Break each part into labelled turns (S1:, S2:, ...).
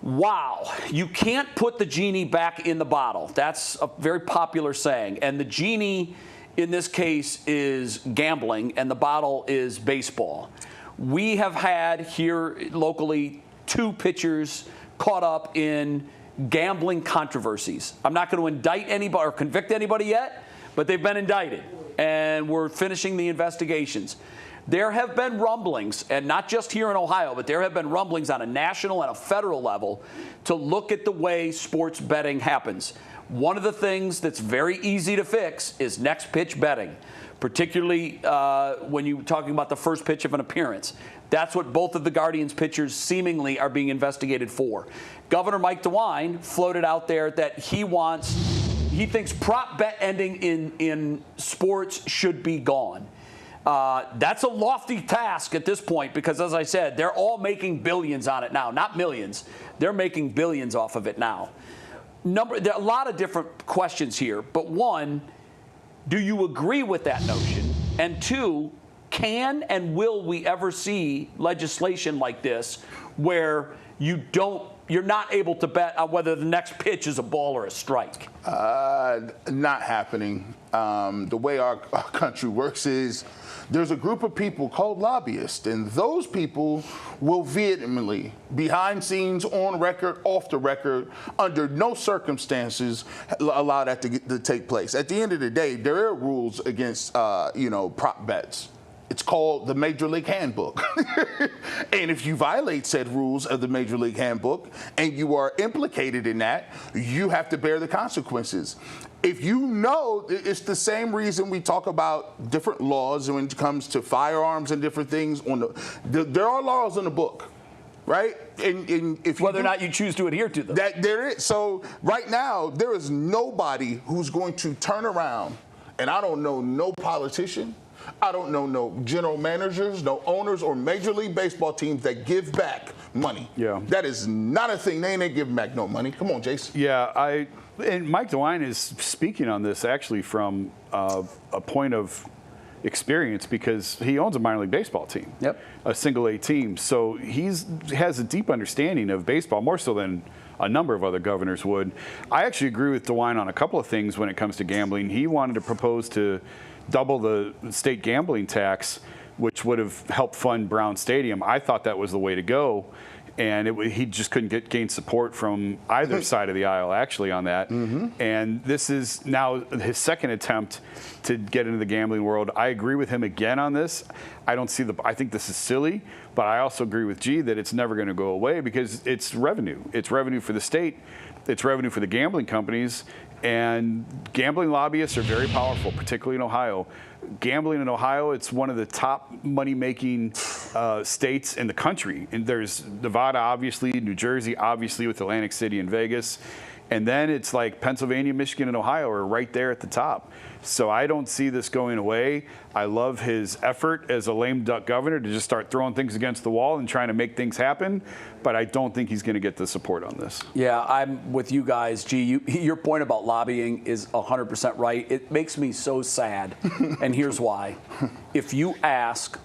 S1: Wow, you can't put the genie back in the bottle. That's a very popular saying. And the genie in this case is gambling, and the bottle is baseball. We have had here locally 2 pitchers caught up in gambling controversies. I'm not going to indict anybody or convict anybody yet, but they've been indicted, and we're finishing the investigations. There have been rumblings, and not just here in Ohio, but there have been rumblings on a national and a federal level to look at the way sports betting happens. One of the things that's very easy to fix is next pitch betting, particularly when you're talking about the first pitch of an appearance. That's what both of the Guardians pitchers seemingly are being investigated for. Governor Mike Dewine floated out there that he thinks prop bet ending in sports should be gone. That's a lofty task at this point because, as I said, they're all making billions on it now, not millions. They're making billions off of it now. There are a lot of different questions here, but one, do you agree with that notion? And two, can and will we ever see legislation like this where you're not able to bet on whether the next pitch is a ball or a strike?
S2: Not happening. The way our country works is there's a group of people called lobbyists, and those people will vehemently, behind scenes, on record, off the record, under no circumstances allow that to take place. At the end of the day, there are rules against, prop bets. It's called the Major League Handbook. And if you violate said rules of the Major League Handbook and you are implicated in that, you have to bear the consequences. If you know, it's the same reason we talk about different laws when it comes to firearms and different things. There are laws in the book, right? And if whether or not you choose to adhere to them. There is. So right now, there is nobody who's going to turn around, and I don't know no politician, I don't know no general managers, no owners, or Major League Baseball teams that give back money. Yeah. That is not a thing. They ain't giving back no money. Come on, Jason.
S3: Yeah, and Mike Dewine is speaking on this actually from a point of experience because he owns a minor league baseball team. Yep. A single A team. So he has a deep understanding of baseball, more so than a number of other governors would. I actually agree with Dewine on a couple of things when it comes to gambling. He wanted to propose to double the state gambling tax, which would have helped fund Brown Stadium. I thought that was the way to go, and he just couldn't gain support from either side of the aisle, actually, on that. Mm-hmm. And this is now his second attempt to get into the gambling world. I agree with him again on this. I think this is silly, but I also agree with G that it's never going to go away because it's revenue. It's revenue for the state. It's revenue for the gambling companies. And gambling lobbyists are very powerful, particularly in Ohio. Gambling in Ohio, it's one of the top money-making states in the country. And there's Nevada, obviously, New Jersey, obviously, with Atlantic City and Vegas. And then it's like Pennsylvania, Michigan, and Ohio are right there at the top. So I don't see this going away. I love his effort as a lame duck governor to just start throwing things against the wall and trying to make things happen. But I don't think he's going to get the support on this.
S1: Yeah, I'm with you guys. G, your point about lobbying is 100% right. It makes me so sad. And here's why. If you ask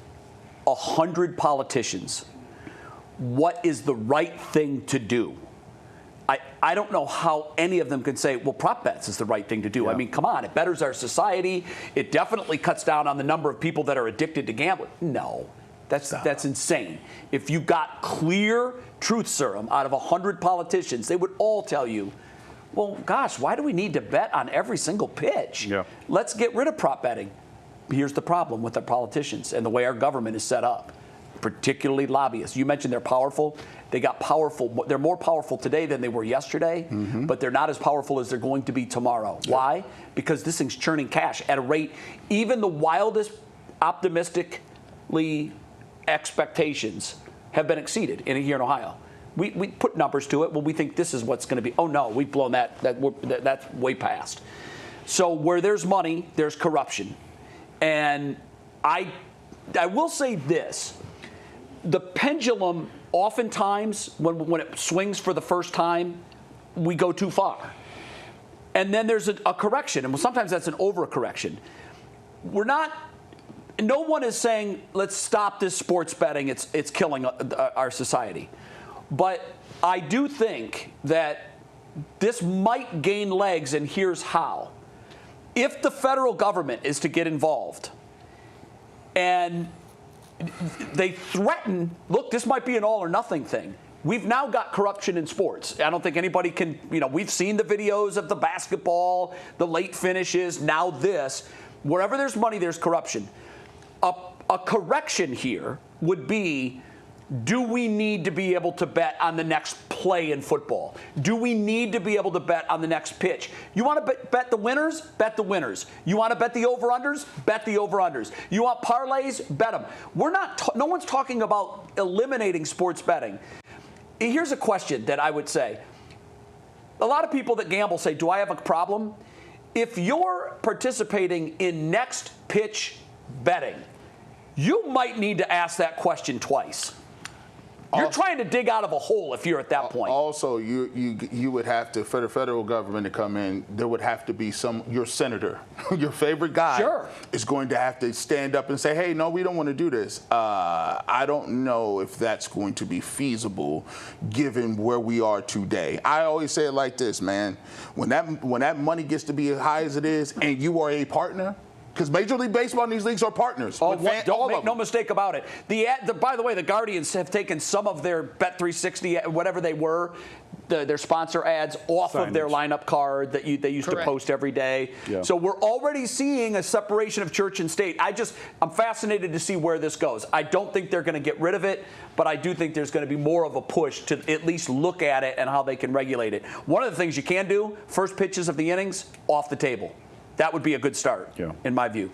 S1: 100 politicians what is the right thing to do, I don't know how any of them can say, well, prop bets is the right thing to do. Yeah. I mean, come on, it betters our society. It definitely cuts down on the number of people that are addicted to gambling. No, that's insane. If you got clear truth serum out of 100 politicians, they would all tell you, well, gosh, why do we need to bet on every single pitch? Yeah. Let's get rid of prop betting. Here's the problem with the politicians and the way our government is set up, particularly lobbyists. You mentioned they're powerful. They got powerful. They're more powerful today than they were yesterday, but they're not as powerful as they're going to be tomorrow. Yep. Why? Because this thing's churning cash at a rate, even the wildest optimistically expectations have been exceeded here in Ohio. We put numbers to it. Well, we think this is what's going to be. Oh, no, we've blown that's way past. So where there's money, there's corruption. And I will say this. The pendulum, oftentimes, when it swings for the first time, we go too far. And then there's a correction, and sometimes that's an overcorrection. No one is saying, let's stop this sports betting, it's killing our society. But I do think that this might gain legs, and here's how. If the federal government is to get involved and they threaten, look, this might be an all or nothing thing. We've now got corruption in sports. I don't think anybody can, we've seen the videos of the basketball, the late finishes, now this. Wherever there's money, there's corruption. A correction here would be, do we need to be able to bet on the next play in football? Do we need to be able to bet on the next pitch? You want to bet the winners? Bet the winners. You want to bet the over-unders? Bet the over-unders. You want parlays? Bet them. No one's talking about eliminating sports betting. Here's a question that I would say. A lot of people that gamble say, do I have a problem? If you're participating in next pitch betting, you might need to ask that question twice. You're trying to dig out of a hole if you're at that point.
S2: Also, you would have to, for the federal government to come in, there would have to be your senator, your favorite guy,
S1: sure,
S2: is going to have to stand up and say, hey, no, we don't want to do this. I don't know if that's going to be feasible given where we are today. I always say it like this, man. When that money gets to be as high as it is and you are a partner, because Major League Baseball and these leagues are partners.
S1: Don't make no mistake about it. By the way, the Guardians have taken some of their Bet360, whatever they were, their sponsor ads off of their lineup card that they used to post every day. Yeah. So we're already seeing a separation of church and state. I'm fascinated to see where this goes. I don't think they're going to get rid of it, but I do think there's going to be more of a push to at least look at it and how they can regulate it. One of the things you can do, first pitches of the innings, off the table. That would be a good start, in my view.